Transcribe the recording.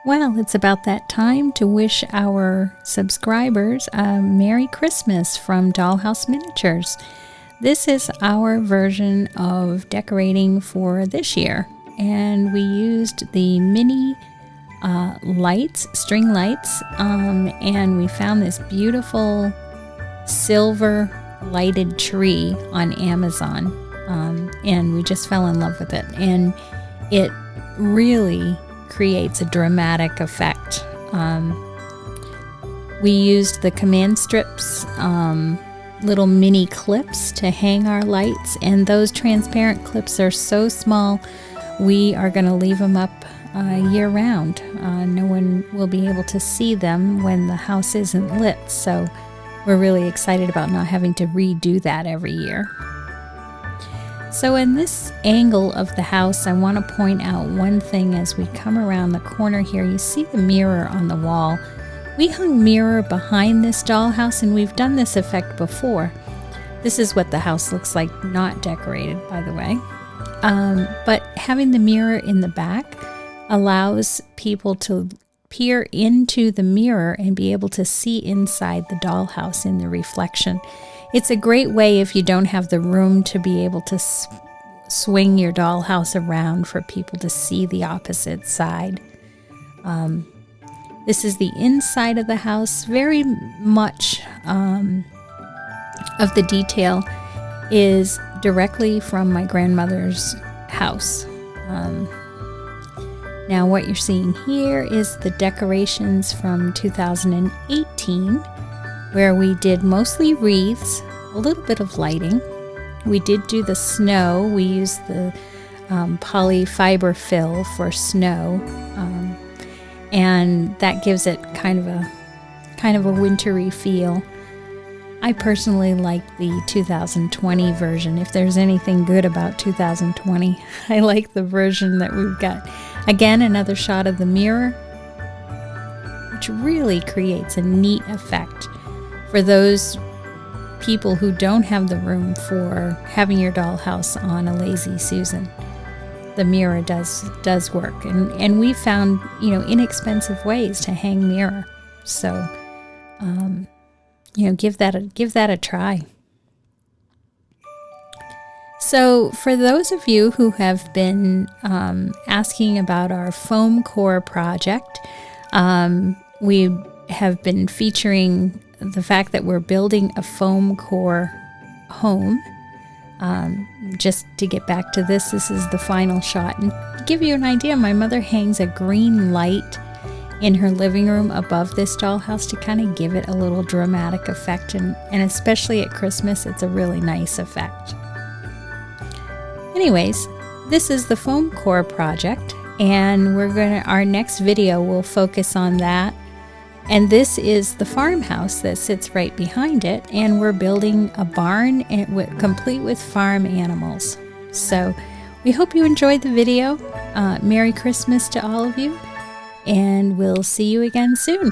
Well, it's about that time to wish our subscribers a Merry Christmas from Dollhouse Miniatures. This is our version of decorating for this year, and we used the mini lights, string lights, and we found this beautiful silver lighted tree on Amazon, and we just fell in love with it, and it really creates a dramatic effect. We used the command strips, little mini clips to hang our lights, and those transparent clips are so small we are going to leave them up year round. No one will be able to see them when the house isn't lit, so we're really excited about not having to redo that every year. So in this angle of the house, I want to point out one thing as we come around the corner here. You see the mirror on the wall. We hung mirror behind this dollhouse, and we've done this effect before. This is what the house looks like, not decorated, by the way. But having the mirror in the back allows people to peer into the mirror and be able to see inside the dollhouse in the reflection. It's a great way if you don't have the room to be able to swing your dollhouse around for people to see the opposite side. This is the inside of the house. Very much of the detail is directly from my grandmother's house. Now what you're seeing here is the decorations from 2018, where we did mostly wreaths, a little bit of lighting. We did do the snow. We used the polyfiber fill for snow, and that gives it kind of a wintry feel. I personally like the 2020 version. If there's anything good about 2020, I like the version that we've got. Again, another shot of the mirror, which really creates a neat effect for those people who don't have the room for having your dollhouse on a lazy Susan. The mirror does work, and we found inexpensive ways to hang mirror. So give that a try. So for those of you who have been asking about our foam core project, we have been featuring the fact that we're building a foam core home. Just to get back to this is the final shot. And to give you an idea, my mother hangs a green light in her living room above this dollhouse to kind of give it a little dramatic effect. And especially at Christmas, it's a really nice effect. Anyways, this is the foam core project, and our next video will focus on that. And this is the farmhouse that sits right behind it, and we're building a barn complete with farm animals. So we hope you enjoyed the video. Merry Christmas to all of you, and we'll see you again soon.